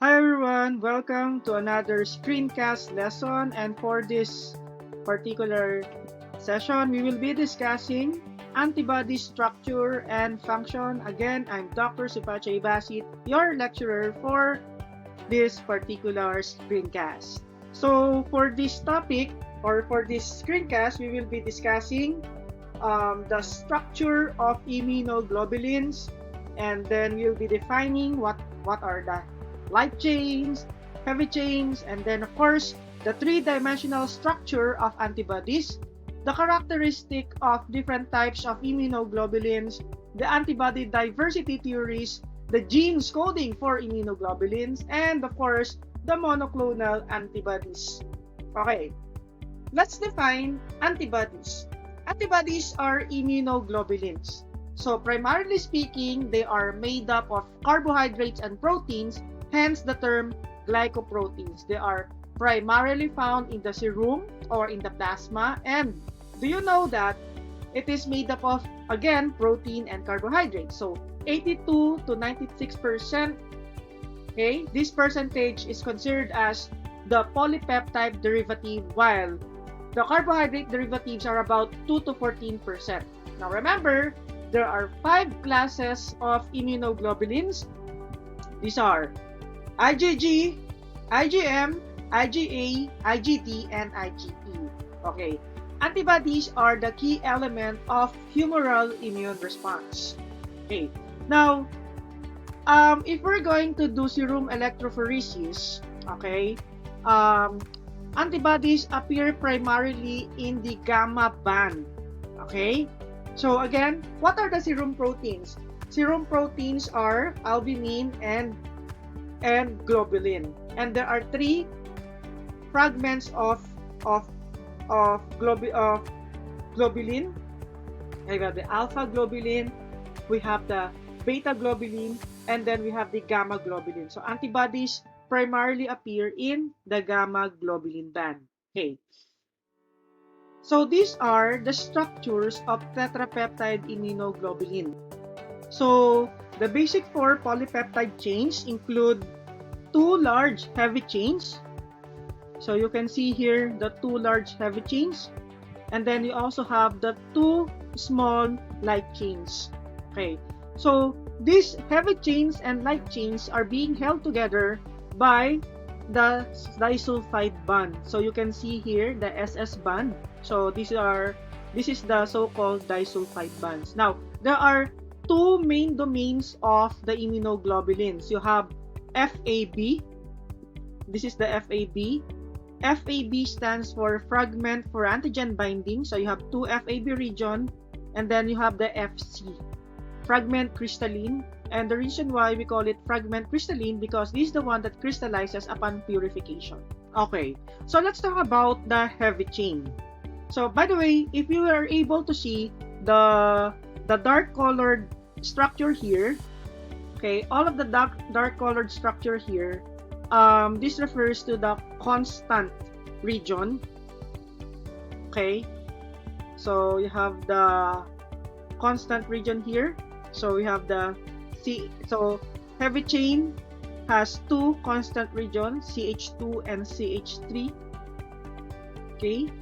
Hi everyone, welcome to another screencast lesson, and for this particular session we will be discussing antibody structure and function. Again, I'm Dr. Supache Basit, your lecturer for this particular screencast. So for this topic or for this screencast, we will be discussing the structure of immunoglobulins, and then we'll be defining what are the light chains, heavy chains, and then of course the three-dimensional structure of antibodies, the characteristic of different types of immunoglobulins, the antibody diversity theories, the genes coding for immunoglobulins, and of course the monoclonal antibodies. Okay, let's define antibodies. Antibodies are immunoglobulins. So primarily speaking, they are made up of carbohydrates and proteins, hence the term glycoproteins. They are primarily found in the serum or in the plasma. And do you know that it is made up of, again, protein and carbohydrates? So 82 to 96%, okay, this percentage is considered as the polypeptide derivative, while the carbohydrate derivatives are about 2 to 14%. Now remember, there are 5 classes of immunoglobulins. These are IgG, IgM, IgA, IgD, and IgE. Okay, antibodies are the key element of humoral immune response. Okay, now, if we're going to do serum electrophoresis, okay, antibodies appear primarily in the gamma band. Okay, so again, what are the serum proteins? Serum proteins are albumin and globulin, and there are 3 fragments of globulin. We have the alpha globulin, we have the beta globulin, and then we have the gamma globulin. So antibodies primarily appear in the gamma globulin band. Okay. So these are the structures of tetrapeptide immunoglobulin. So the basic 4 polypeptide chains include 2 large heavy chains. So you can see here the 2 large heavy chains, and then you also have the 2 small light chains. Okay, so these heavy chains and light chains are being held together by the disulfide bond. So you can see here the SS band. So this is the so-called disulfide bonds. Now there are 2 main domains of the immunoglobulins. You have FAB. This is the FAB. FAB stands for fragment for antigen binding. So you have 2 FAB region, and then you have the FC, fragment crystalline. And the reason why we call it fragment crystalline, because this is the one that crystallizes upon purification. Okay, so let's talk about the heavy chain. So by the way, if you are able to see the dark colored structure here, okay, all of the dark colored structure here, this refers to the constant region. Okay, so you have the constant region here. So we have the so heavy chain has 2 constant regions, CH2 and CH3. Okay,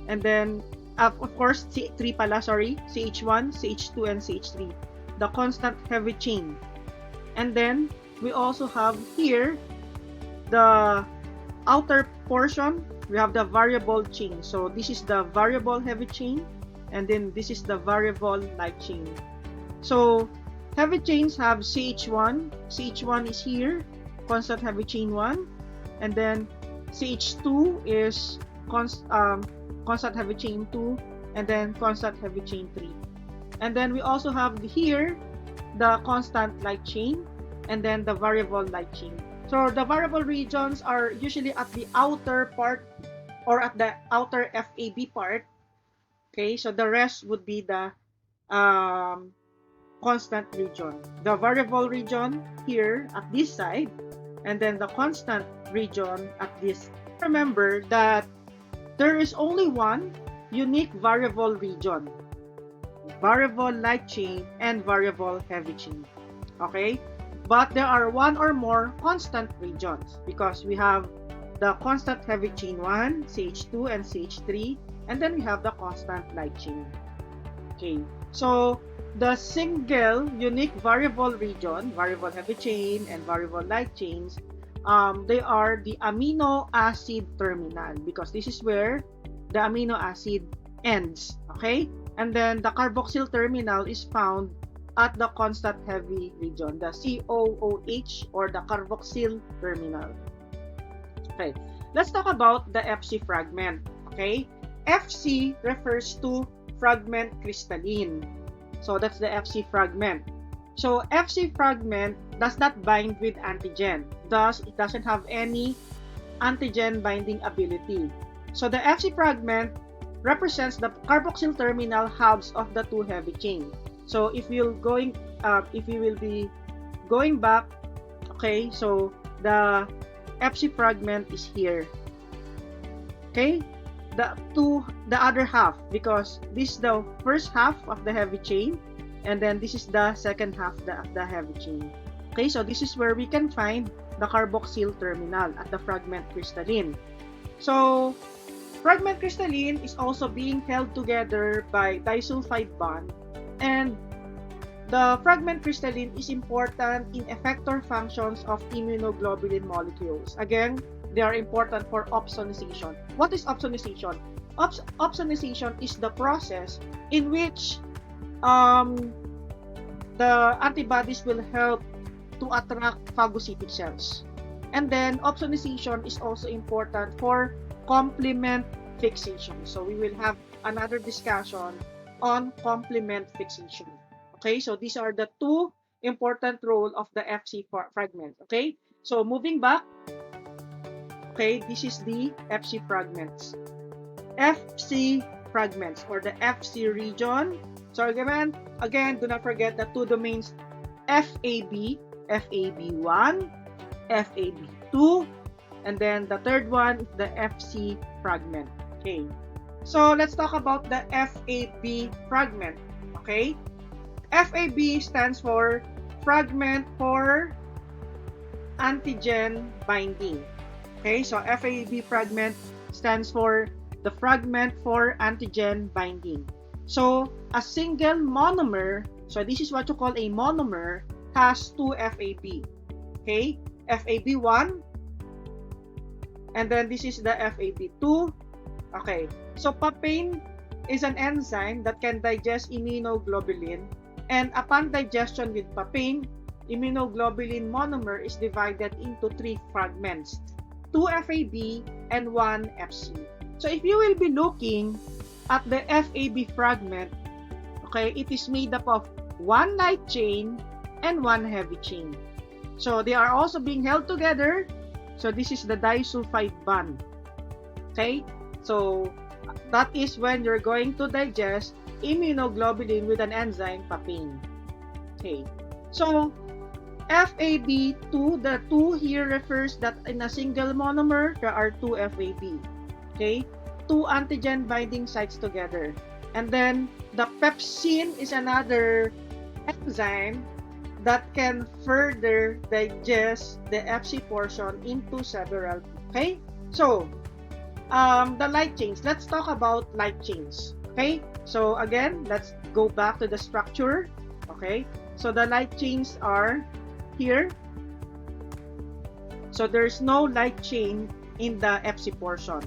and then of course C3 pala, sorry, CH1, CH2, and CH3, the constant heavy chain. And then we also have here the outer portion, we have the variable chain. So this is the variable heavy chain, and then this is the variable light chain. So heavy chains have CH1. CH1 is here, constant heavy chain 1, and then CH2 is constant heavy chain 2, and then constant heavy chain 3. And then we also have here the constant light chain, and then the variable light chain. So the variable regions are usually at the outer part or at the outer FAB part. Okay, so the rest would be the constant region. The variable region here at this side, and then the constant region at this. Remember that there is only one unique variable region: variable light chain and variable heavy chain. Okay? but there are one or more constant regions because we have the constant heavy chain 1, CH2, and CH3, and then we have the constant light chain. Okay, so the single unique variable region, variable heavy chain and variable light chains, they are the amino acid terminal because this is where the amino acid ends. Okay, and then the carboxyl terminal is found at the constant heavy region, the COOH or the carboxyl terminal. Okay, let's talk about the Fc fragment. Okay, Fc refers to fragment crystalline. So that's the Fc fragment. So Fc fragment does not bind with antigen. Thus, it doesn't have any antigen binding ability. So the Fc fragment represents the carboxyl terminal halves of the two heavy chain. So if you will be going back, okay, so the Fc fragment is here. Okay, the other half, because this is the first half of the heavy chain, and then this is the second half of the heavy chain. Okay, so this is where we can find the carboxyl terminal at the fragment crystalline. So fragment crystalline is also being held together by disulfide bond, and the fragment crystalline is important in effector functions of immunoglobulin molecules. Again, they are important for opsonization. What is opsonization? Opsonization is the process in which the antibodies will help to attract phagocytic cells. And then opsonization is also important for complement fixation. So we will have another discussion on complement fixation. Okay, so these are the two important roles of the Fc fragment. Okay, so moving back. Okay, this is the Fc fragments. Fc fragments or the Fc region. So again, do not forget the two domains FAB, FAB1, FAB2, and then the third one is the Fc fragment. Okay, so let's talk about the FAB fragment. Okay, FAB stands for fragment for antigen binding. Okay, so FAB fragment stands for the fragment for antigen binding. So a single monomer, so this is what you call a monomer, has two FAB. Okay, FAB1, and then this is the FAB2. Okay, so papain is an enzyme that can digest immunoglobulin, and upon digestion with papain, immunoglobulin monomer is divided into three fragments, 2 FAB and 1 FC. So if you will be looking at the FAB fragment, okay, it is made up of 1 light chain and 1 heavy chain. So they are also being held together. So this is the disulfide bond. Okay, so that is when you're going to digest immunoglobulin with an enzyme papain. Okay, so FAB2, the 2 here refers that in a single monomer, there are 2 FAB. Okay, 2 antigen binding sites together. And then the pepsin is another enzyme that can further digest the Fc portion into several. Okay, so the light chains. Let's talk about light chains. Okay, so again, let's go back to the structure. Okay, so the light chains are here. So there's no light chain in the Fc portion.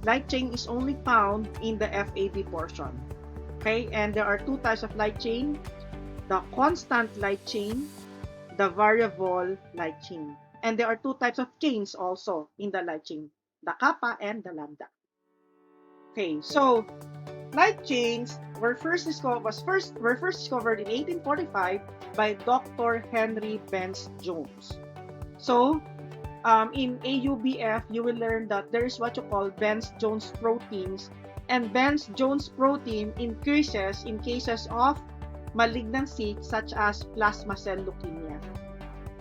Light chain is only found in the FAB portion. Okay, and there are 2 types of light chain: the constant light chain, the variable light chain. And there are 2 types of chains also in the light chain, the kappa and the lambda. Okay, so light chains were first discovered in 1845 by Dr. Henry Bence-Jones. So in AUBF, you will learn that there is what you call Bence-Jones proteins, and Bence-Jones protein increases in cases of malignancy such as plasma cell leukemia.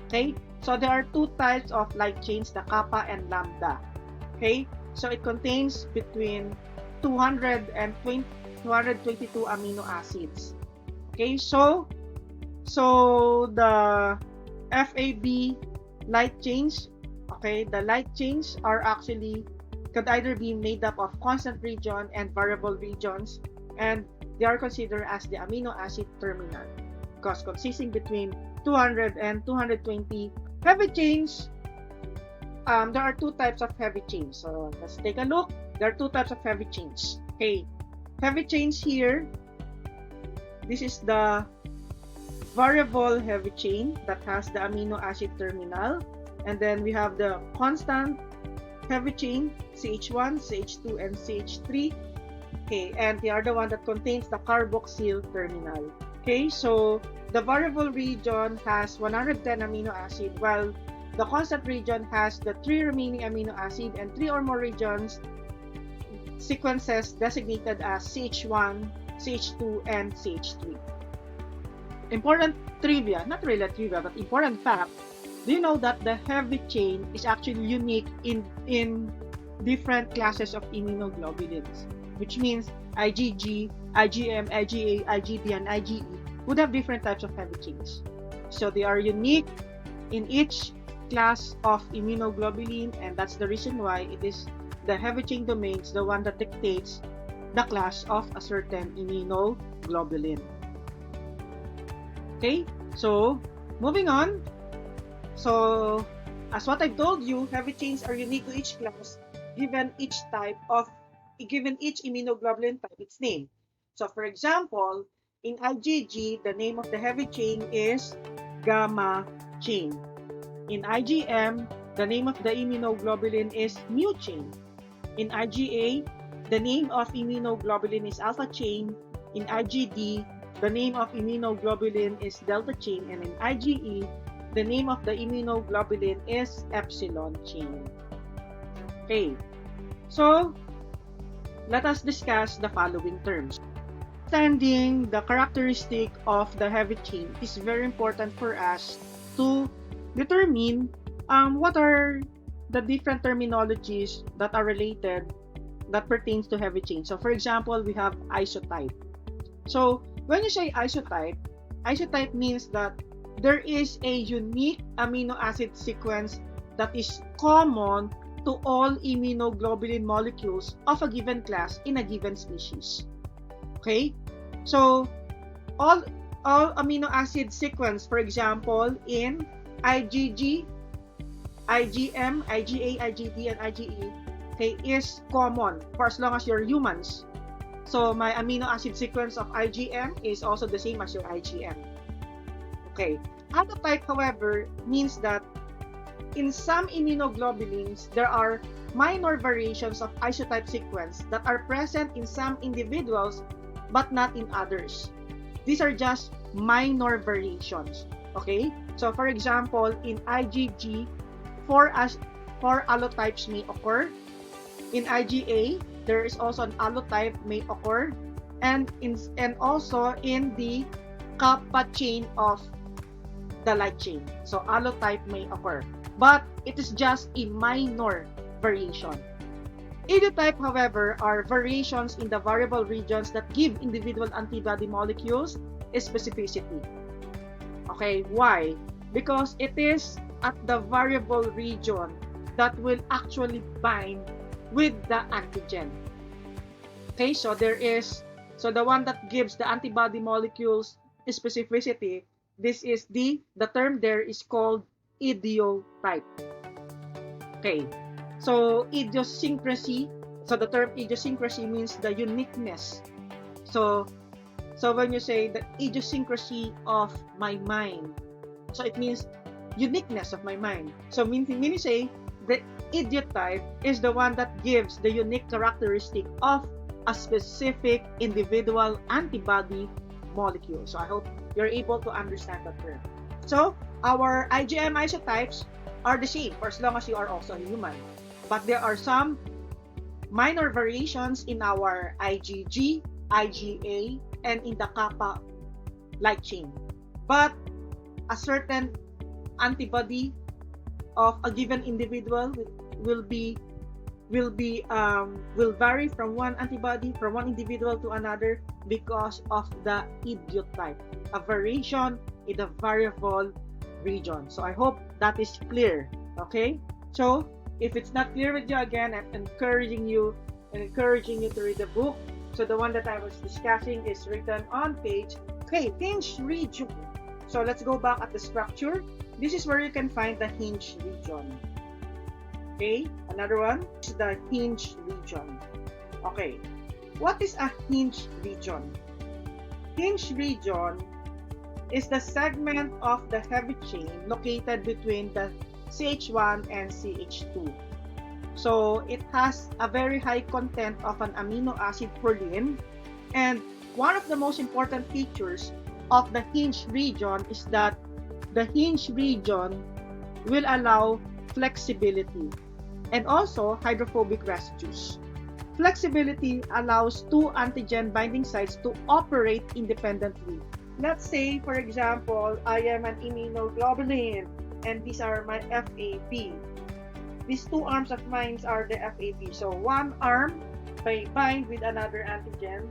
Okay, so there are 2 types of light chains, the kappa and lambda. Okay, so it contains between 200 and 222 amino acids. Okay, so the FAB light chains. Okay, the light chains are actually could either be made up of constant region and variable regions, and they are considered as the amino acid terminal because consisting between 200 and 220 heavy chains. There are two types of heavy chains. So let's take a look. There are two types of heavy chains. Okay, heavy chains here. This is the variable heavy chain that has the amino acid terminal, and then we have the constant heavy chain CH1, CH2, and CH3. Okay, and they are the one that contains the carboxyl terminal. Okay, so the variable region has 110 amino acid, while the constant region has the 3 remaining amino acid and 3 or more regions sequences designated as CH1, CH2, and CH3. Important trivia, not really trivia, but important fact. Do you know that the heavy chain is actually unique in different classes of immunoglobulins, which means IgG, IgM, IgA, IgD, and IgE would have different types of heavy chains. So they are unique in each class of immunoglobulin, and that's the reason why it is the heavy chain domains, the one that dictates the class of a certain immunoglobulin. Okay, so moving on. So as what I've told you, heavy chains are unique to each class, given each immunoglobulin type its name. So for example, in IgG, the name of the heavy chain is gamma chain. In IgM, the name of the immunoglobulin is mu chain. In IgA, the name of immunoglobulin is alpha chain. In IgD, the name of immunoglobulin is delta chain. And in IgE, the name of the immunoglobulin is epsilon chain. Okay, so let us discuss the following terms. Understanding the characteristic of the heavy chain is very important for us to determine what are the different terminologies that are related that pertains to heavy chain. So for example, we have isotype. So when you say isotype, isotype means that there is a unique amino acid sequence that is common to all immunoglobulin molecules of a given class in a given species. Okay, so all amino acid sequence, for example, in IgG, IgM, IgA, IgD, and IgE, okay, is common for as long as you're humans. So my amino acid sequence of IgM is also the same as your IgM. Okay, haplotype, however, means that in some immunoglobulins, there are minor variations of isotype sequence that are present in some individuals but not in others. These are just minor variations. Okay, so for example, in IgG, four allotypes may occur. In IgA, there is also an allotype may occur, and also in the kappa chain of the light chain. So allotype may occur, but it is just a minor variation. Idiotype, however, are variations in the variable regions that give individual antibody molecules a specificity. Okay, why? Because it is at the variable region that will actually bind with the antigen. Okay, so the one that gives the antibody molecules a specificity, this is the term there is called idiotype. Okay, so idiosyncrasy, so the term idiosyncrasy means the uniqueness. So when you say the idiosyncrasy of my mind, so it means uniqueness of my mind. So when you say the idiotype is the one that gives the unique characteristic of a specific individual antibody molecule. So I hope you're able to understand that term. So our IgM isotypes are the same for as long as you are also a human. But there are some minor variations in our IgG, IgA, and in the kappa light chain. But a certain antibody of a given individual will vary from one antibody from one individual to another because of the idiotype, a variation in the variable region. So I hope that is clear. Okay? So if it's not clear with you, again, I'm encouraging you to read the book. So the one that I was discussing is written on page, okay, Hinge Region. So let's go back at the structure. This is where you can find the Hinge Region. Okay, another one is the Hinge Region. Okay, what is a Hinge Region? Hinge Region is the segment of the heavy chain located between the CH1 and CH2. So it has a very high content of an amino acid proline, and one of the most important features of the Hinge region is that the Hinge region will allow flexibility and also hydrophobic residues. Flexibility allows two antigen binding sites to operate independently. Let's say, for example, I am an immunoglobulin and these are my FAB. These two arms of mine are the FAB. So one arm may bind with another antigen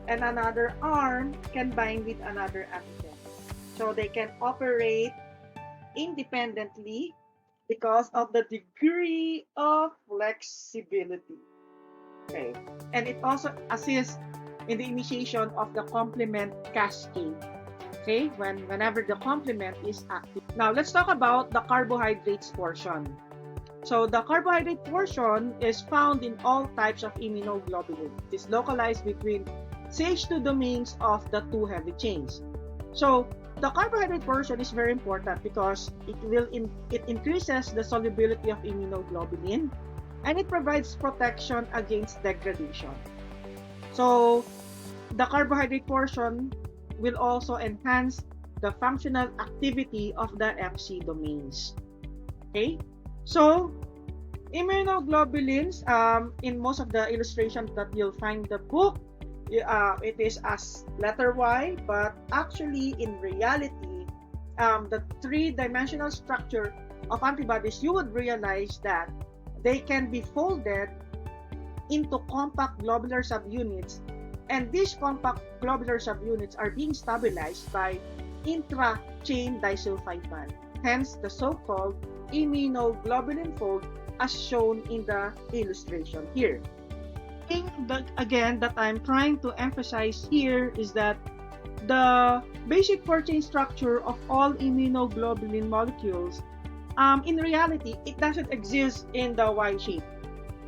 and another arm can bind with another antigen. So they can operate independently because of the degree of flexibility. Okay. And it also assists in the initiation of the complement cascade. Okay, whenever the complement is active. Now let's talk about the carbohydrates portion. So the carbohydrate portion is found in all types of immunoglobulin. It is localized between CH2 domains of the two heavy chains. So the carbohydrate portion is very important because it increases the solubility of immunoglobulin and it provides protection against degradation. So the carbohydrate portion will also enhance the functional activity of the FC domains. Okay, so immunoglobulins, in most of the illustrations that you'll find in the book, it is as letter Y, but actually in reality, the three-dimensional structure of antibodies, you would realize that they can be folded into compact globular subunits, and these compact globular subunits are being stabilized by intra-chain disulfide bond, hence the so-called immunoglobulin fold as shown in the illustration here. The thing that I'm trying to emphasize here is that the basic four-chain structure of all immunoglobulin molecules, in reality, it doesn't exist in the Y shape,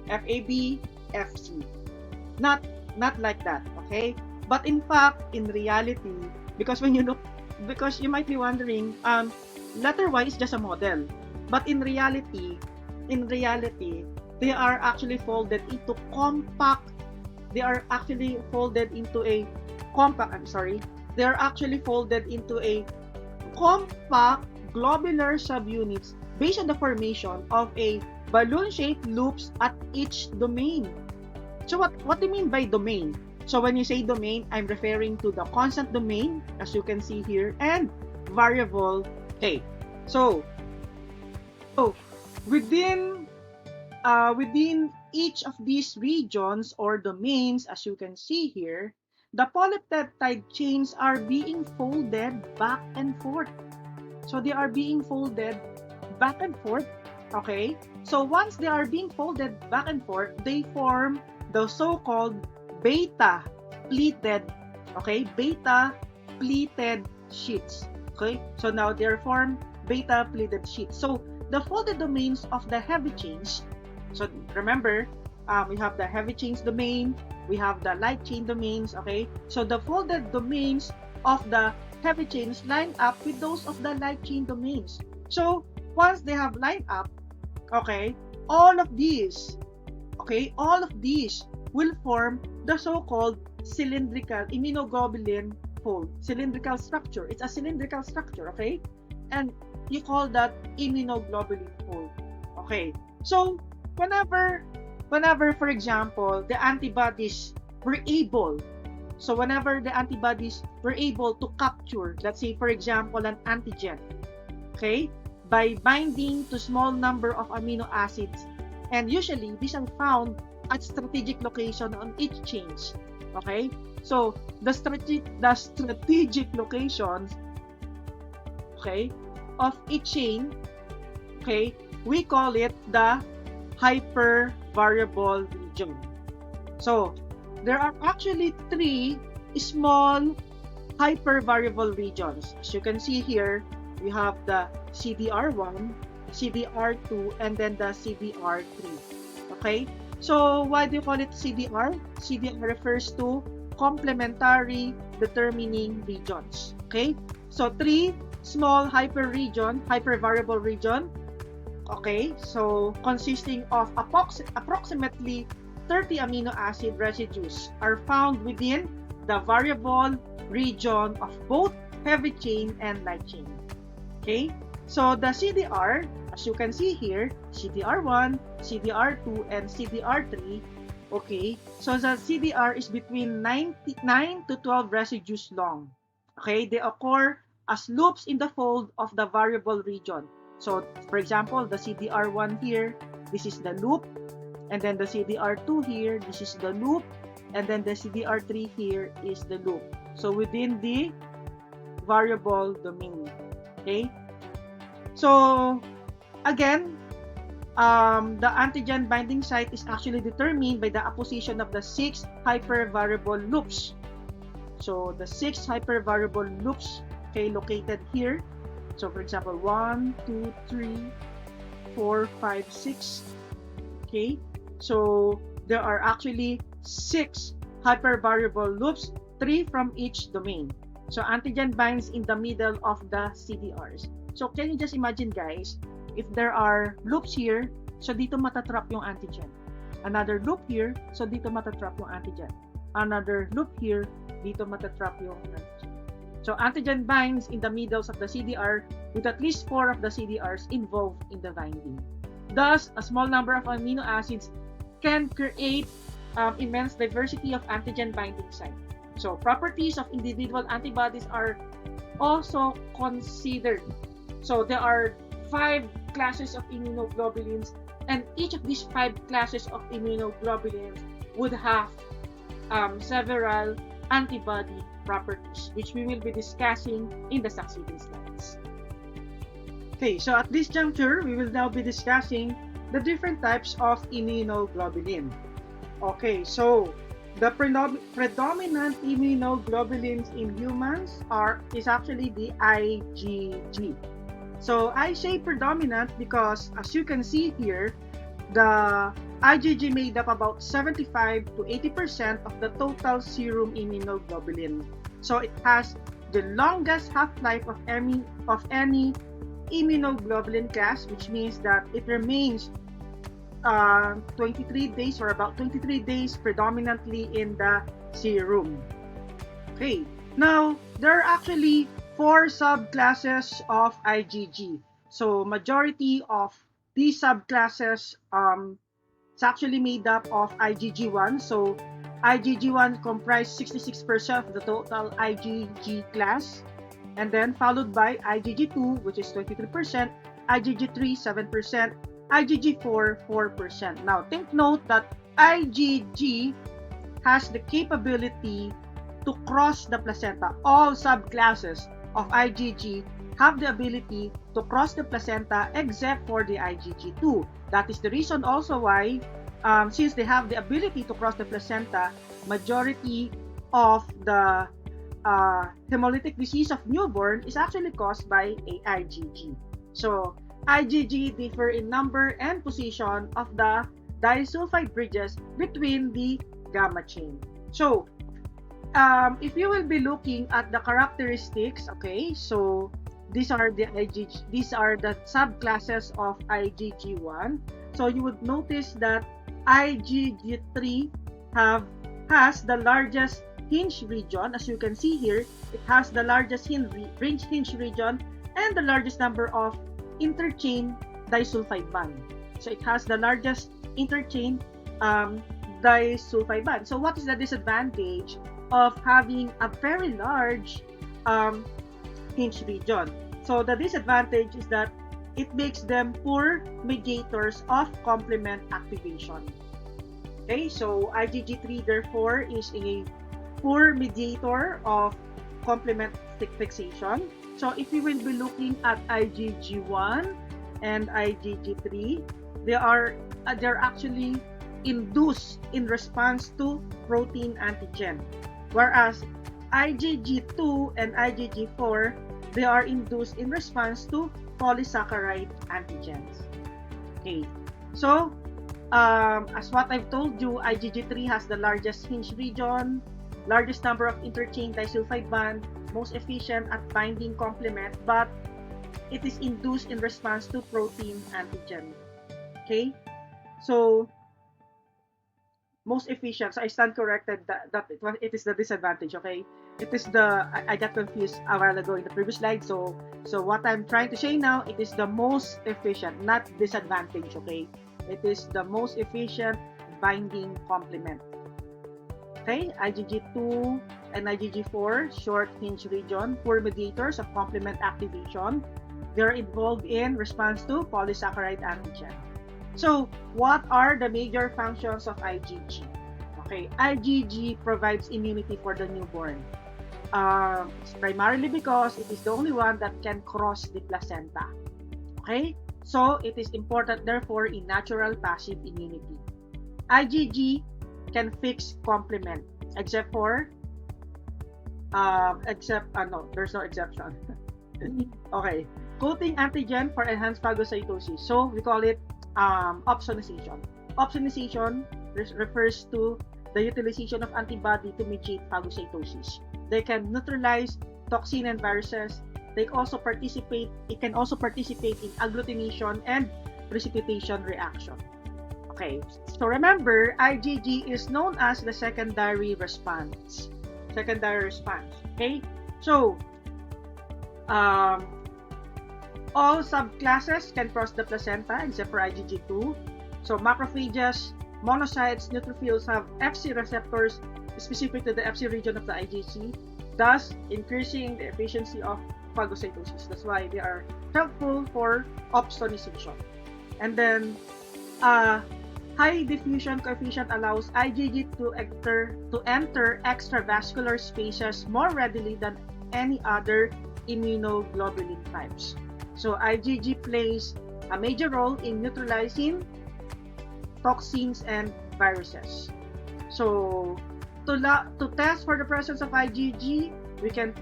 FAB, FC. Not like that, okay? But in fact, in reality, because you might be wondering, letter Y is just a model. But in reality, they are actually folded into compact. They are actually folded into a compact globular subunits based on the formation of a balloon-shaped loops at each domain. So what do you mean by domain? So when you say domain, I'm referring to the constant domain, as you can see here, and variable A. So within each of these regions or domains, as you can see here, the polypeptide chains are being folded back and forth. So they are being folded back and forth. Okay, so once they are being folded back and forth, they form the so-called beta pleated sheets. Okay, so now they're formed beta pleated sheets. So the folded domains of the heavy chains, so remember, we have the heavy chains domain, we have the light chain domains. Okay, so the folded domains of the heavy chains line up with those of the light chain domains. So once they have lined up, okay, all of these will form the so-called cylindrical immunoglobulin fold. Cylindrical structure. It's a cylindrical structure, okay? And you call that immunoglobulin fold. Okay. So whenever, for example, the antibodies were able to capture, let's say, for example, an antigen, okay, by binding to small number of amino acids, and usually these are found at strategic location on each chains. Okay, so the strategic locations, okay, of a chain, okay, we call it the hypervariable region. So there are actually 3 small hypervariable regions. As you can see here, we have the CDR1, CDR2, and then the CDR3. Okay? So why do you call it CDR? CDR refers to complementary determining regions. Okay? So 3 small hypervariable region. Okay? So consisting of approximately 30 amino acid residues are found within the variable region of both heavy chain and light chain. Okay? So the CDR, as you can see here, CDR1, CDR2, and CDR3. Okay? So the CDR is between 9 to 12 residues long. Okay? They occur as loops in the fold of the variable region. So, for example, the CDR1 here, this is the loop. And then the CDR2 here, this is the loop. And then the CDR3 here is the loop. So within the variable domain. Okay? So again, the antigen binding site is actually determined by the apposition of the 6 hypervariable loops. So the 6 hypervariable loops, okay, located here. So for example, 1, 2, 3, 4, 5, 6. Okay? So there are actually 6 hypervariable loops, 3 from each domain. So antigen binds in the middle of the CDRs. So can you just imagine, guys, if there are loops here, so dito matatrap yung antigen. Another loop here, so dito matatrap yung antigen. Another loop here, dito matatrap yung antigen. So antigen binds in the middles of the CDR with at least 4 of the CDRs involved in the binding. Thus, a small number of amino acids can create immense diversity of antigen binding site. So properties of individual antibodies are also considered. So there are 5 classes of immunoglobulins, and each of these 5 classes of immunoglobulins would have several antibody properties, which we will be discussing in the succeeding slides. Okay, so at this juncture, we will now be discussing the different types of immunoglobulin. Okay, so the predominant immunoglobulins in humans is actually the IgG. So I say predominant because, as you can see here, the IgG made up about 75 to 80% of the total serum immunoglobulin. So it has the longest half-life of any immunoglobulin class, which means that it remains 23 days or about 23 days predominantly in the serum. Okay, now there are actually 4 subclasses of IgG. So majority of these subclasses it's actually made up of IgG1. So IgG1 comprised 66% of the total IgG class, and then followed by IgG2, which is 23%, IgG3 7%, IgG4 4%. Now take note that IgG has the capability to cross the placenta. All subclasses of IgG have the ability to cross the placenta except for the IgG2. That is the reason also why, since they have the ability to cross the placenta, majority of the hemolytic disease of newborn is actually caused by a IgG. So IgG differ in number and position of the disulfide bridges between the gamma chain. So if you will be looking at the characteristics, okay, so these are the subclasses of IgG1. So you would notice that IgG3 has the largest Hinge region. As you can see here, it has the largest Hinge region and the largest number of interchain disulfide bond. So it has the largest interchain disulfide bond. So what is the disadvantage of having a very large Hinge region? So the disadvantage is that it makes them poor mediators of complement activation. Okay, so IgG3 therefore is a poor mediator of complement fixation. So if we will be looking at IgG1 and IgG3, they're actually induced in response to protein antigen, whereas IgG2 and IgG4, they are induced in response to polysaccharide antigens. Okay, so as what I've told you, IgG3 has the largest hinge region, largest number of interchain disulfide band, most efficient at binding complement, but it is induced in response to protein antigen. Okay, so most efficient. So I stand corrected that it is the disadvantage. Okay, it is the I got confused a while ago in the previous slide. So what I'm trying to say now, it is the most efficient, not disadvantage. Okay, it is the most efficient binding complement. Okay, IgG2 and IgG4, short hinge region, poor mediators of complement activation. They're involved in response to polysaccharide antigen. So, what are the major functions of IgG? Okay, IgG provides immunity for the newborn. Primarily because it is the only one that can cross the placenta. Okay, so it is important, therefore, in natural passive immunity. IgG can fix complement, except for, no, there's no exception. Okay, coating antigen for enhanced phagocytosis. So we call it opsonization. Opsonization refers to the utilization of antibody to mediate phagocytosis. They can neutralize toxin and viruses. It can also participate in agglutination and precipitation reaction. Okay, so remember, IgG is known as the secondary response. Okay, so all subclasses can cross the placenta except for IgG2. So macrophages, monocytes, neutrophils have Fc receptors specific to the Fc region of the IgG, thus increasing the efficiency of phagocytosis. That's why they are helpful for opsonization. And then high diffusion coefficient allows IgG to enter extravascular spaces more readily than any other immunoglobulin types. So IgG plays a major role in neutralizing toxins and viruses. So to test for the presence of IgG, we can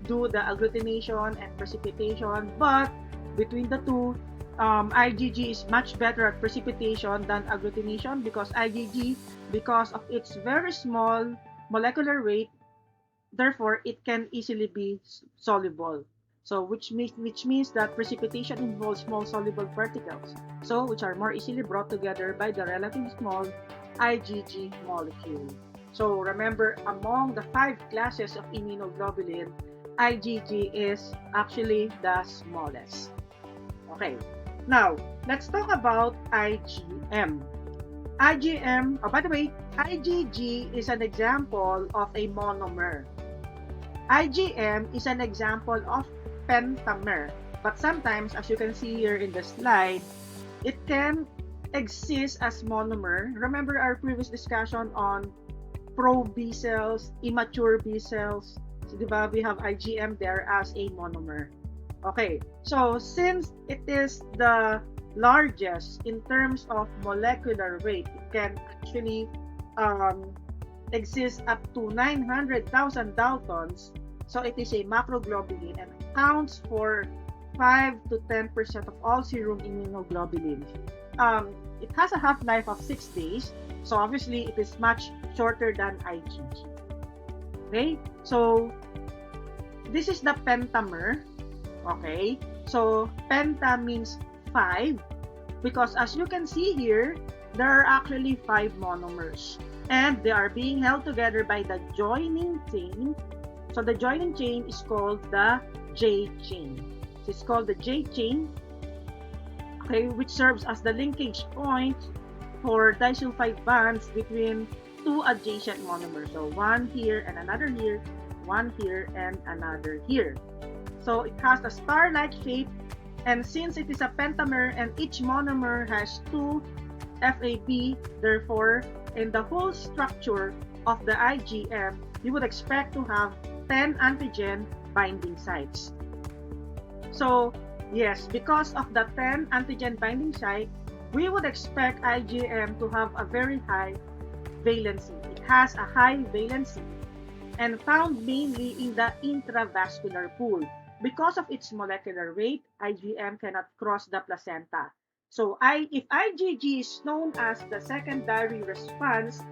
do the agglutination and precipitation, but between the two, IgG is much better at precipitation than agglutination because IgG, because of its very small molecular weight, therefore it can easily be soluble. So which means that precipitation involves small soluble particles, so which are more easily brought together by the relatively small IgG molecule. So remember, among the 5 classes of immunoglobulin, IgG is actually the smallest. Okay, now let's talk about IgM. IgM, oh, by the way, IgG is an example of a monomer. IgM is an example of pentamer, but sometimes, as you can see here in the slide, it can exist as monomer. Remember our previous discussion on probe B cells, immature B cells. So, diba, we have IgM there as a monomer. Okay, so since it is the largest in terms of molecular weight, it can actually exist up to 900,000 Daltons. So it is a macroglobulin and accounts for 5 to 10% of all serum immunoglobulins. It has a half-life of 6 days, so obviously it is much shorter than IgG. Okay, so this is the pentamer. Okay, so penta means 5 because as you can see here, there are actually 5 monomers and they are being held together by the joining chain. So the joining chain is called the J chain. So it's called the J chain, okay, which serves as the linkage point for disulfide bonds between 2 adjacent monomers. So one here and another here, one here and another here. So it has a star-like shape, and since it is a pentamer and each monomer has 2 FAB, therefore in the whole structure of the IgM, you would expect to have 10 antigen binding sites. So, yes, because of the 10 antigen binding site, we would expect IgM to have a very high valency. It has a high valency and found mainly in the intravascular pool. Because of its molecular weight, IgM cannot cross the placenta. So if IgG is known as the secondary response,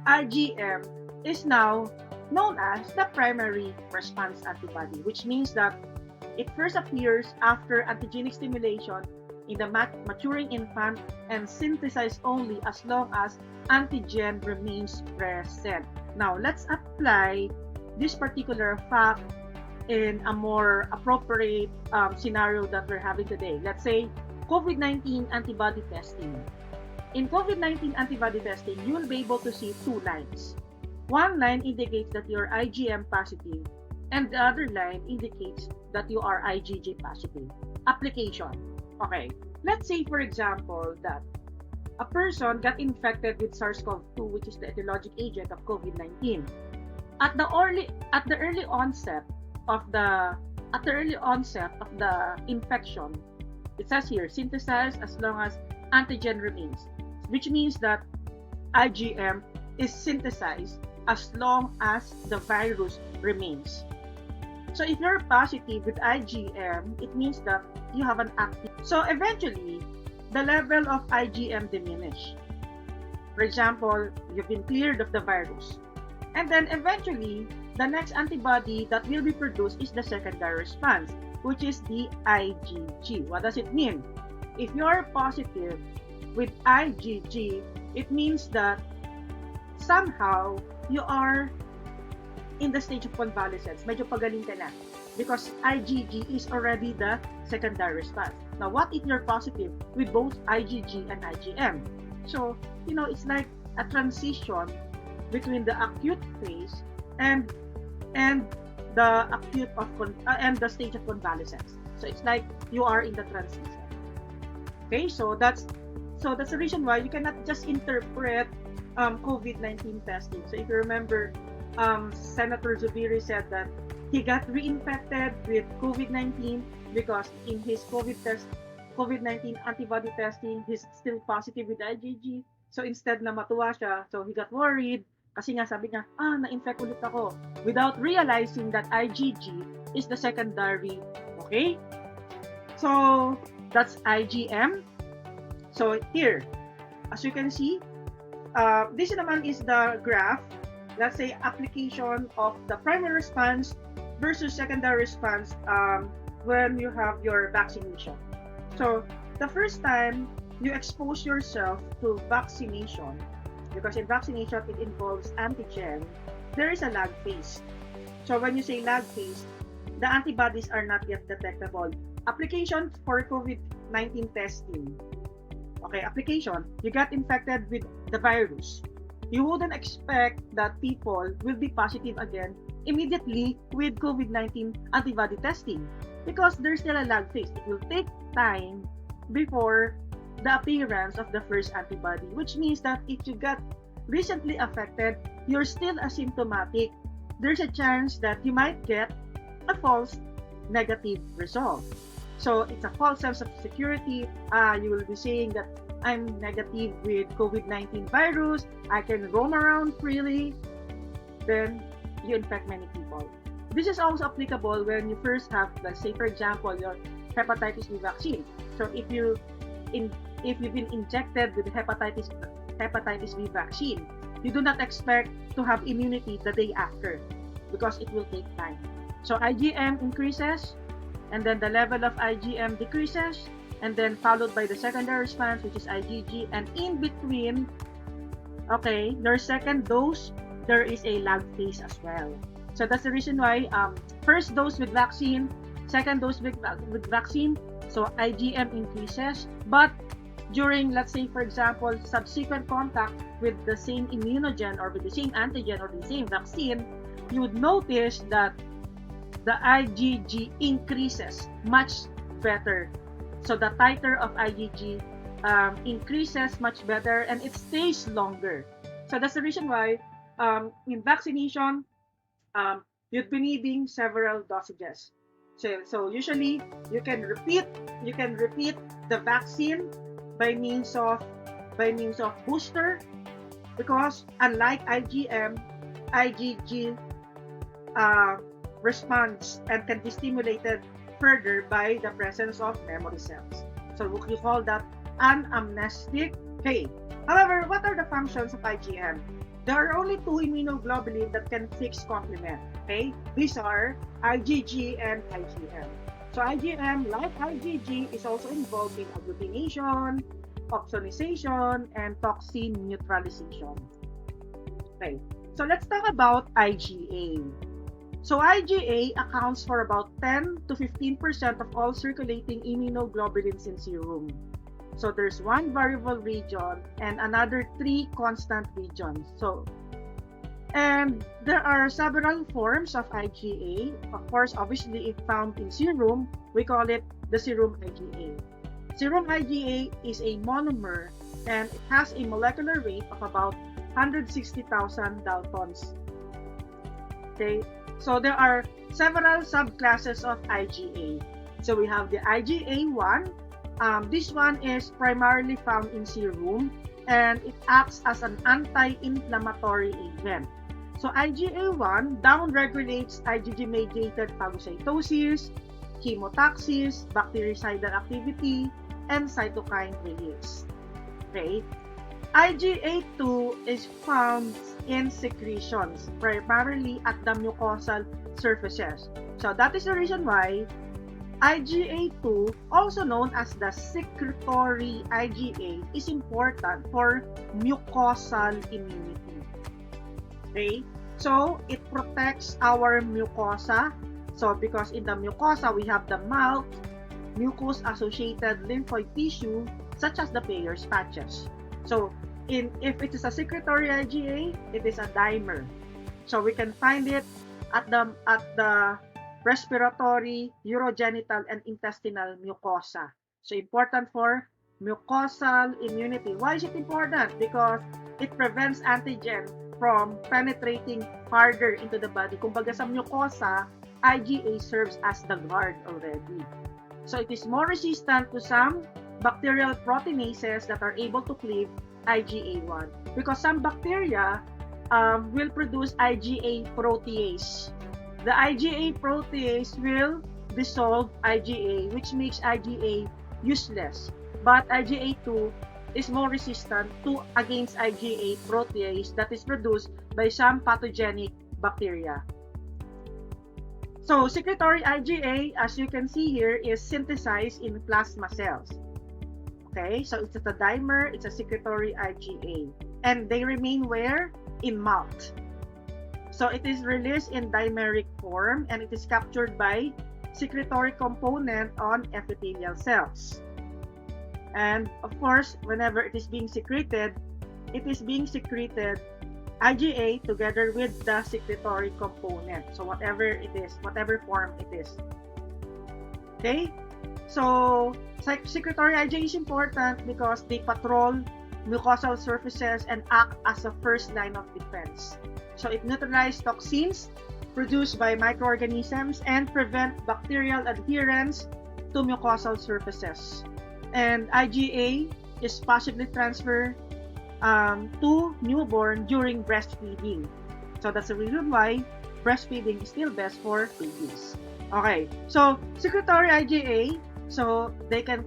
IgM is now known as the primary response antibody, which means that it first appears after antigenic stimulation in the maturing infant and synthesized only as long as antigen remains present. Now, let's apply this particular fact in a more appropriate scenario that we're having today. Let's say COVID-19 antibody testing. In COVID-19 antibody testing, you will be able to see two lines. One line indicates that you're IgM positive, and the other line indicates that you are IgG positive. Application. Okay, let's say for example that a person got infected with SARS-CoV-2, which is the etiologic agent of COVID-19. At the early onset of the infection, it says here synthesized as long as antigen remains, which means that IgM is synthesized as long as the virus remains. So if you're positive with IgM, it means that you have an active. So eventually, the level of IgM diminish. For example, you've been cleared of the virus. And then eventually, the next antibody that will be produced is the secondary response, which is the IgG. What does it mean? If you're positive with IgG, it means that somehow you are in the stage of convalescence. Medyo pagaling ka na. Because IgG is already the secondary response. Now, what if you're positive with both IgG and IgM? So, it's like a transition between the acute phase and the stage of convalescence. So it's like you are in the transition. Okay, so that's the reason why you cannot just interpret COVID-19 testing. So if you remember, Senator Zubiri said that he got reinfected with COVID-19 because in his COVID-19 antibody testing, he's still positive with IgG. So instead na matuwa siya, so he got worried kasi nga sabi niya, na-infect ulit ako without realizing that IgG is the secondary. Okay? So that's IgM. So here, as you can see, this naman is the graph. Let's say application of the primary response versus secondary response when you have your vaccination. So the first time you expose yourself to vaccination, because in vaccination it involves antigen, there is a lag phase. So when you say lag phase, the antibodies are not yet detectable. Application for COVID-19 testing. Okay, application, you got infected with the virus. You wouldn't expect that people will be positive again immediately with COVID-19 antibody testing because there's still a lag phase. It will take time before the appearance of the first antibody, which means that if you got recently affected, you're still asymptomatic. There's a chance that you might get a false negative result. So it's a false sense of security. You will be saying that I'm negative with COVID-19 virus, I can roam around freely, then you infect many people. This is also applicable when you first have, let's say for example, your hepatitis B vaccine. So if you've been injected with the hepatitis B vaccine, you do not expect to have immunity the day after because it will take time. So IgM increases, and then the level of IgM decreases, and then followed by the secondary response, which is IgG, and in between, okay, your second dose, there is a lag phase as well. So that's the reason why first dose with vaccine, second dose with vaccine, so IgM increases, but during, let's say for example, subsequent contact with the same immunogen or with the same antigen or the same vaccine, you would notice that the IgG increases much better. So the titer of IgG increases much better and it stays longer. So that's the reason why in vaccination, you'd be needing several dosages. So usually you can repeat the vaccine by means of booster, because unlike IgM, IgG uh, responds and can be stimulated further by the presence of memory cells. So we call that anamnestic phase. However, what are the functions of IgM? There are only two immunoglobulins that can fix complement. Okay, these are IgG and IgM. So IgM, like IgG, is also involved in agglutination, opsonization, and toxin neutralization. Okay, so let's talk about IgA. So IgA accounts for about 10 to 15% of all circulating immunoglobulins in serum. So there's one variable region and another three constant regions. And there are several forms of IgA. Of course, obviously, if found in serum, we call it the serum IgA. Serum IgA is a monomer and it has a molecular weight of about 160,000 Daltons. Okay, so there are several subclasses of IgA. So we have the IgA1. This one is primarily found in serum and it acts as an anti-inflammatory agent. So IgA1 downregulates IgG-mediated phagocytosis, chemotaxis, bactericidal activity, and cytokine release. Okay. IgA2 is found in secretions, primarily at the mucosal surfaces. So that is the reason why IgA2, also known as the secretory IgA, is important for mucosal immunity. Okay? So, it protects our mucosa. So, because in the mucosa, we have the mouth, mucus-associated lymphoid tissue, such as the Peyer's patches. So, if it is a secretory IgA, it is a dimer. So, we can find it at the respiratory, urogenital, and intestinal mucosa. So, important for mucosal immunity. Why is it important? Because it prevents antigen from penetrating harder into the body. Kumbaga sa mucosa, IgA serves as the guard already. So, it is more resistant to some bacterial proteinases that are able to cleave IgA1. Because some bacteria will produce IgA protease. The IgA protease will dissolve IgA, which makes IgA useless. But IgA2 is more resistant against IgA protease that is produced by some pathogenic bacteria. So, secretory IgA, as you can see here, is synthesized in plasma cells. Okay, so it's a dimer, it's a secretory IgA. And they remain where? In mouth. So, it is released in dimeric form and it is captured by secretory component on epithelial cells. And of course, whenever it is being secreted IgA together with the secretory component. So whatever it is, whatever form it is. Okay? So secretory IgA is important because they patrol mucosal surfaces and act as a first line of defense. So it neutralizes toxins produced by microorganisms and prevent bacterial adherence to mucosal surfaces. And IgA is possibly transferred to newborn during breastfeeding. So that's the reason why breastfeeding is still best for babies. Okay, so secretory IgA, so they can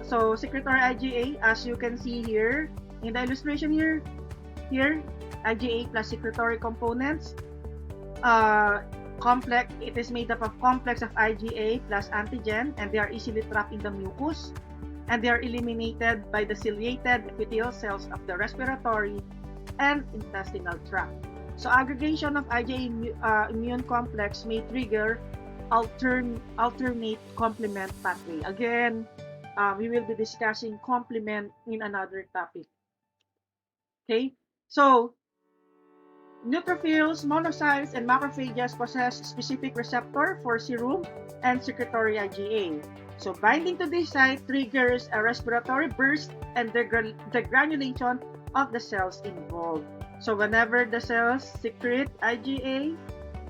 so secretory IgA, as you can see here in the illustration here IgA plus secretory components. It is made up of complex of IgA plus antigen, and they are easily trapped in the mucus, and they are eliminated by the ciliated epithelial cells of the respiratory and intestinal tract. So aggregation of IgA immune complex may trigger alternate complement pathway. Again, we will be discussing complement in another topic. Okay, so neutrophils, monocytes, and macrophages possess specific receptor for serum and secretory IgA. So binding to this site triggers a respiratory burst and degranulation of the cells involved. So whenever the cells secrete IgA,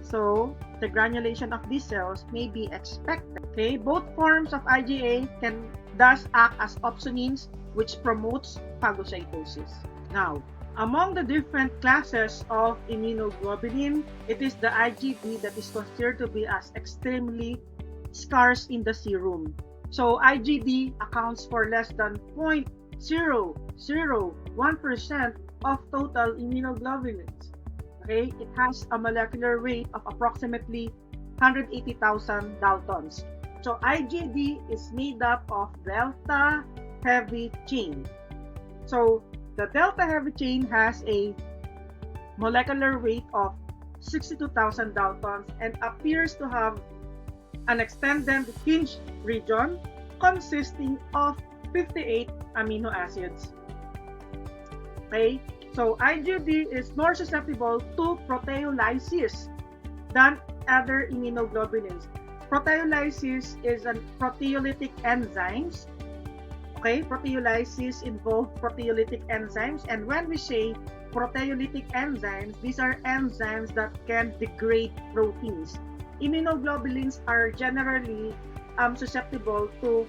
so the granulation of these cells may be expected. Okay, both forms of IgA can thus act as opsonins, which promotes phagocytosis. Now, among the different classes of immunoglobulin, it is the IgD that is considered to be as extremely scarce in the serum. So IgD accounts for less than 0.001% of total immunoglobulins. Okay, it has a molecular weight of approximately 180,000 Daltons. So IgD is made up of delta heavy chain. So the delta heavy chain has a molecular weight of 62,000 Daltons and appears to have an extended Hinge region consisting of 58 amino acids. Okay, so IgD is more susceptible to proteolysis than other immunoglobulins. Proteolysis is a proteolytic enzymes. Okay, proteolysis involves proteolytic enzymes, and when we say proteolytic enzymes, these are enzymes that can degrade proteins. Immunoglobulins are generally susceptible to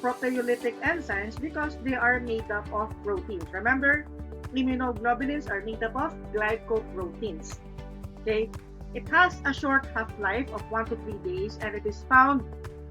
proteolytic enzymes because they are made up of proteins. Remember, immunoglobulins are made up of glycoproteins. Okay, it has a short half-life of 1 to 3 days, and it is found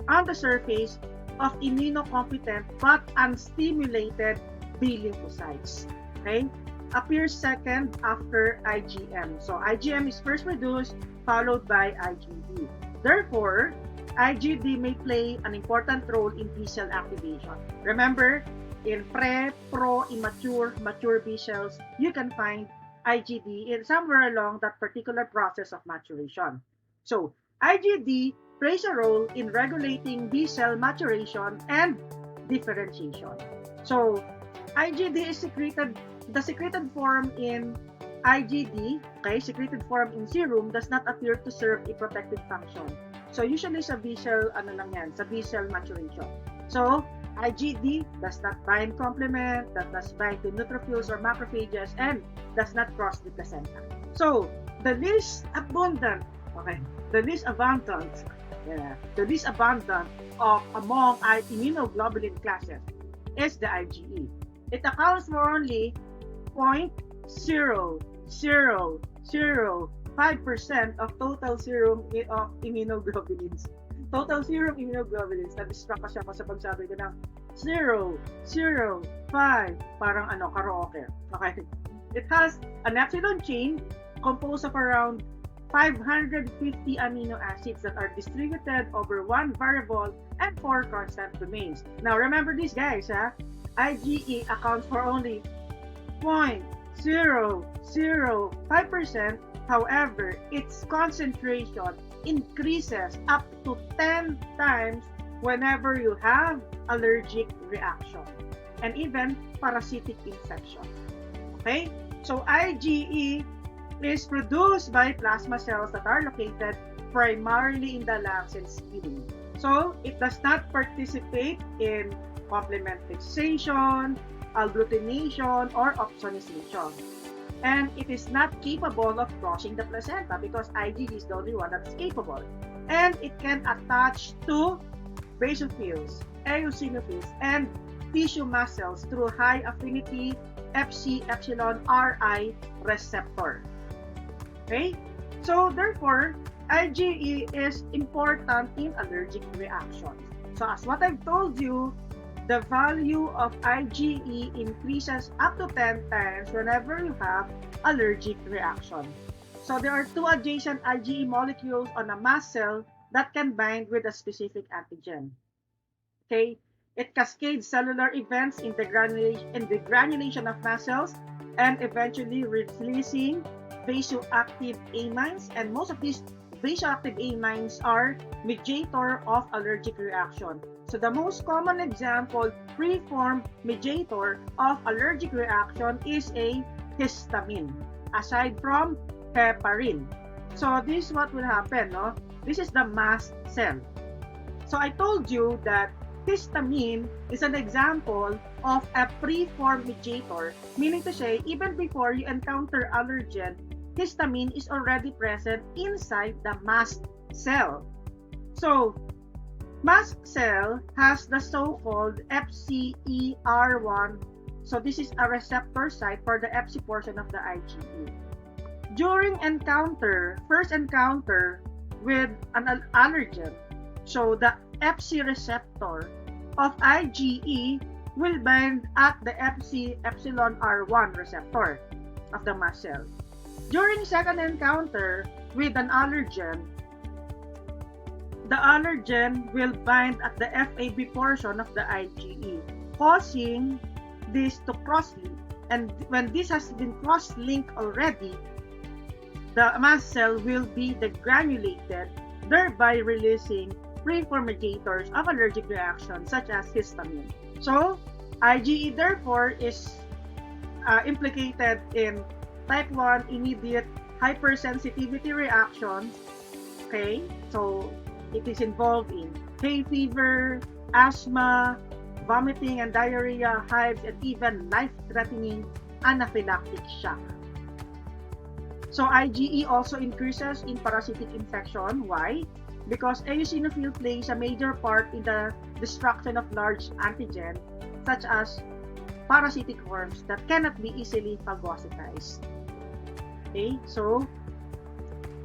on the surface of immunocompetent but unstimulated B lymphocytes. Okay, appears second after IgM. So IgM is first produced, followed by IgD. Therefore, IgD may play an important role in B cell activation. Remember, in pre, pro, immature, mature B cells, you can find IgD in somewhere along that particular process of maturation. So IgD plays a role in regulating B cell maturation and differentiation. So IgD is secreted, the secreted form in IgD, okay, secreted form in serum does not appear to serve a protective function. So usually sa B cell, sa B cell maturation. So IgD does not bind complement, that does bind to neutrophils or macrophages, and does not cross the placenta. So the least abundant of among immunoglobulin classes is the IgE. It accounts for only 0.0005% of total serum of immunoglobulins. Total serum immunoglobulins, na-distract kasi ako sa pagsabi ko ng 0.05, parang karaoke. Okay. It has an epsilon chain composed of around 550 amino acids that are distributed over one variable and 4 constant domains. Now remember this, guys, IgE accounts for only 0.005%. However, its concentration increases up to 10 times whenever you have allergic reaction and even parasitic infection. Okay? So IgE is produced by plasma cells that are located primarily in the lungs and skin. So it does not participate in complement fixation, agglutination, or opsonization. And it is not capable of crossing the placenta because IgG is the only one that's capable. And it can attach to basophils, eosinophils, and tissue mast cells through high affinity Fc epsilon Ri receptor. Okay? So therefore, IgE is important in allergic reactions. So as what I've told you, the value of IgE increases up to 10 times whenever you have allergic reaction. So there are two adjacent IgE molecules on a mast cell that can bind with a specific antigen. Okay? It cascades cellular events in the granulation of mast cells and eventually releasing vasoactive amines, and most of these vasoactive amines are mediator of allergic reaction. So the most common example preformed mediator of allergic reaction is a histamine, aside from heparin. So this is what will happen, no? This is the mast cell. So I told you that histamine is an example of a preformed mediator, meaning to say, even before you encounter allergen, histamine is already present inside the mast cell. So, mast cell has the so-called FCER1. So, this is a receptor site for the Fc portion of the IgE. During first encounter with an allergen, so the Fc receptor of IgE will bind at the Fc epsilon R1 receptor of the mast cell. During second encounter with an allergen, the allergen will bind at the FAB portion of the IgE, causing this to cross-link. And when this has been cross-linked already, the mast cell will be degranulated, thereby releasing pre-formigators of allergic reactions such as histamine. So, IgE therefore is implicated in type 1 immediate hypersensitivity reactions. Okay, so it is involved in hay fever, asthma, vomiting and diarrhea, hives, and even life-threatening anaphylactic shock. So IgE also increases in parasitic infection. Why? Because eosinophil plays a major part in the destruction of large antigen, such as parasitic worms that cannot be easily phagocytized. Okay, so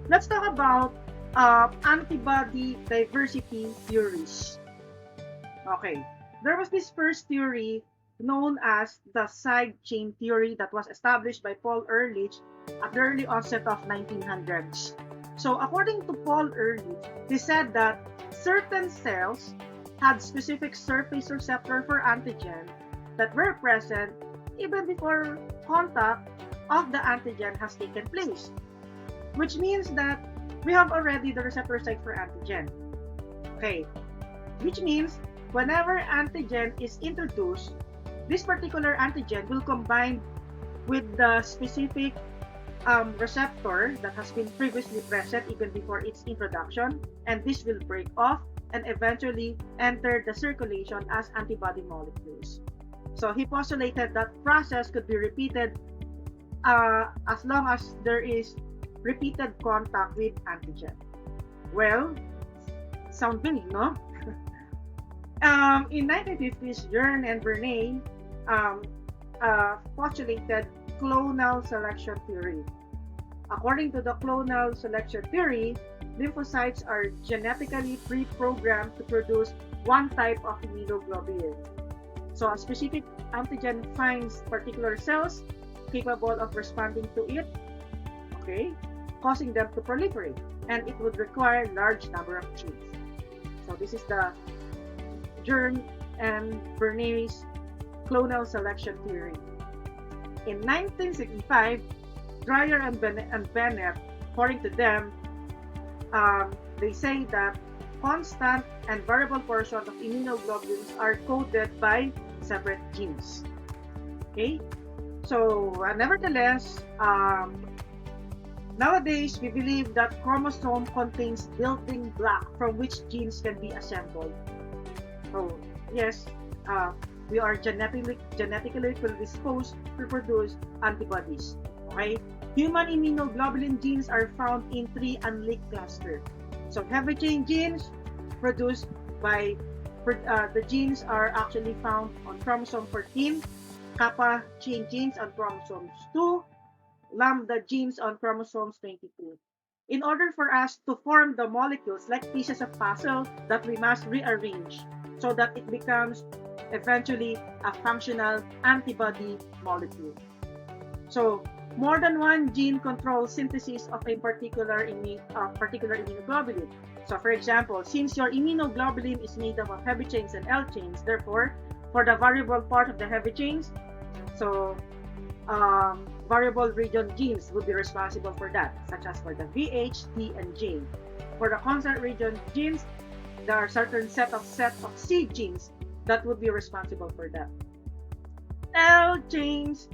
let's talk about antibody diversity theories. Okay, there was this first theory known as the side chain theory that was established by Paul Ehrlich at the early onset of 1900s. So according to Paul Ehrlich, he said that certain cells had specific surface receptor for antigen that were present even before contact of the antigen has taken place, which means that we have already the receptor site for antigen. Okay, which means whenever antigen is introduced, this particular antigen will combine with the specific receptor that has been previously present even before its introduction, and this will break off and eventually enter the circulation as antibody molecules. So he postulated that process could be repeated as long as there is repeated contact with antigen. Well, sound big, no? In 1950s, Jern and Bernay postulated clonal selection theory. According to the clonal selection theory, lymphocytes are genetically pre-programmed to produce one type of immunoglobulin. So a specific antigen finds particular cells capable of responding to it, okay, causing them to proliferate, and it would require a large number of genes. So this is the Jern and Bernay's clonal selection theory. In 1965, Dreyer and Bennett, according to them, they say that constant and variable portions of immunoglobulins are coded by separate genes. Okay, so nevertheless, nowadays we believe that chromosome contains building block from which genes can be assembled. So yes, we are genetically predisposed to produce antibodies. Okay, human immunoglobulin genes are found in 3 unlinked clusters. So heavy chain genes produced by the genes are actually found on chromosome 14, kappa chain genes on chromosomes 2, lambda genes on chromosomes 22. In order for us to form the molecules like pieces of puzzle that we must rearrange so that it becomes eventually a functional antibody molecule. So more than one gene controls synthesis of a particular immunoglobulin. So for example, since your immunoglobulin is made up of heavy chains and L chains, therefore, for the variable part of the heavy chains, so variable region genes would be responsible for that, such as for the VH, T, and J. For the constant region genes, there are certain set of C genes that would be responsible for that. L chains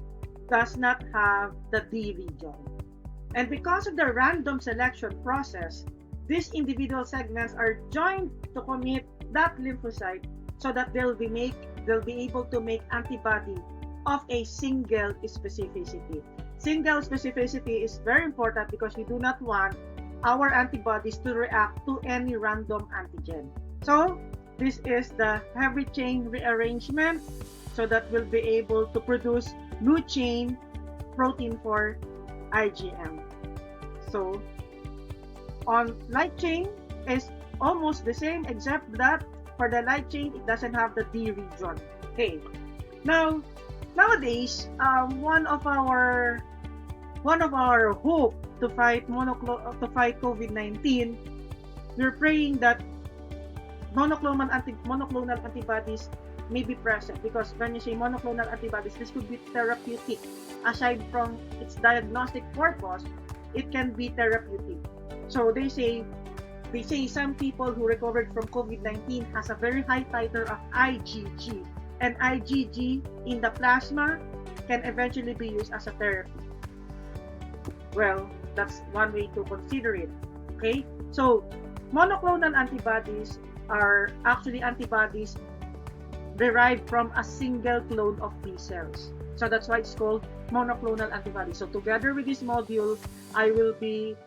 does not have the D region. And because of the random selection process, these individual segments are joined to commit that lymphocyte so that they'll be able to make antibody of a single specificity. single specificity is very important because we do not want our antibodies to react to any random antigen. So this is the heavy chain rearrangement so that we'll be able to produce new chain protein for IgM. So on light chain is almost the same, except that for the light chain it doesn't have the D region. Okay. Now nowadays, one of our hope to fight COVID-19, we're praying that monoclonal antibodies may be present, because when you say monoclonal antibodies, this could be therapeutic. Aside from its diagnostic purpose, it can be therapeutic. So they say some people who recovered from COVID-19 has a very high titer of IgG, and IgG in the plasma can eventually be used as a therapy. Well, that's one way to consider it. Okay, so monoclonal antibodies are actually antibodies derived from a single clone of B cells. So that's why it's called monoclonal antibodies. So together with this module, I will be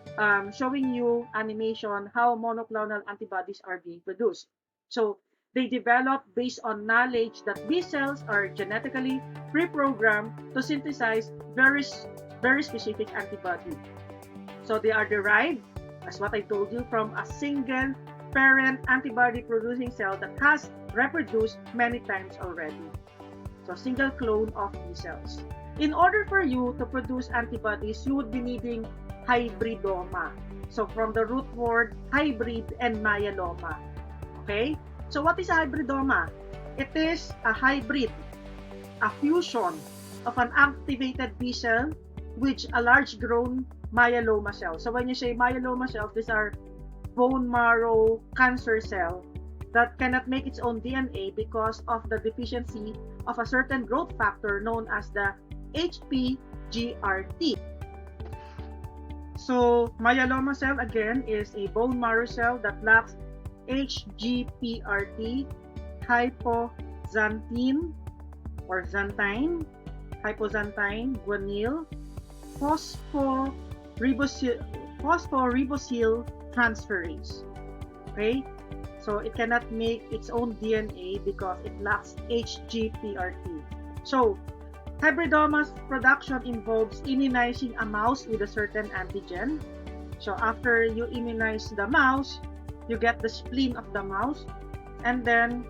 showing you animation how monoclonal antibodies are being produced. So they develop based on knowledge that B cells are genetically pre-programmed to synthesize very specific antibody. So they are derived, as what I told you, from a single parent antibody producing cell that has reproduced many times already. So single clone of B cells. In order for you to produce antibodies, you would be needing hybridoma. So from the root word hybrid and myeloma. Okay? So what is a hybridoma? It is a hybrid, a fusion of an activated B cell with a large grown myeloma cell. So when you say myeloma cells, these are bone marrow cancer cell that cannot make its own DNA because of the deficiency of a certain growth factor known as the HPGRT. So myeloma cell again is a bone marrow cell that lacks HGPRT, hypoxanthine or xanthine, hypoxanthine, guanyl, phosphoribosyl transferase. Okay, so it cannot make its own DNA because it lacks HGPRT. So hybridoma's production involves immunizing a mouse with a certain antigen. So after you immunize the mouse, you get the spleen of the mouse, and then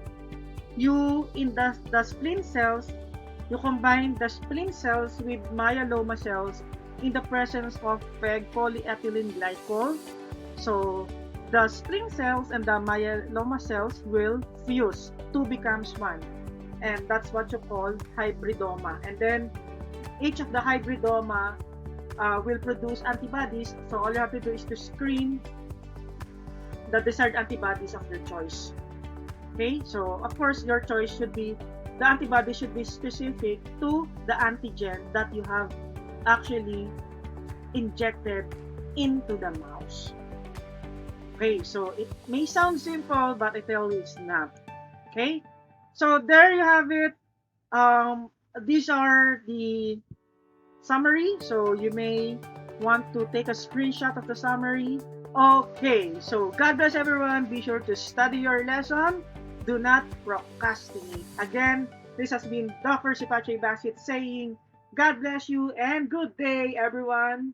you in the spleen cells, you combine the spleen cells with myeloma cells in the presence of PEG polyethylene glycol. So the spleen cells and the myeloma cells will fuse, two becomes one, and that's what you call hybridoma. And then each of the hybridoma will produce antibodies. So all you have to do is to screen the desired antibodies of your choice. Okay, so of course your choice should be, the antibody should be specific to the antigen that you have actually injected into the mouse. Okay, so it may sound simple, but I tell you it's not. Okay, so there you have it. These are the summary, so you may want to take a screenshot of the summary. Okay, so God bless everyone. Be sure to study your lesson. Do not procrastinate. Again, this has been Dr. Sipache Bassett saying, God bless you and good day, everyone.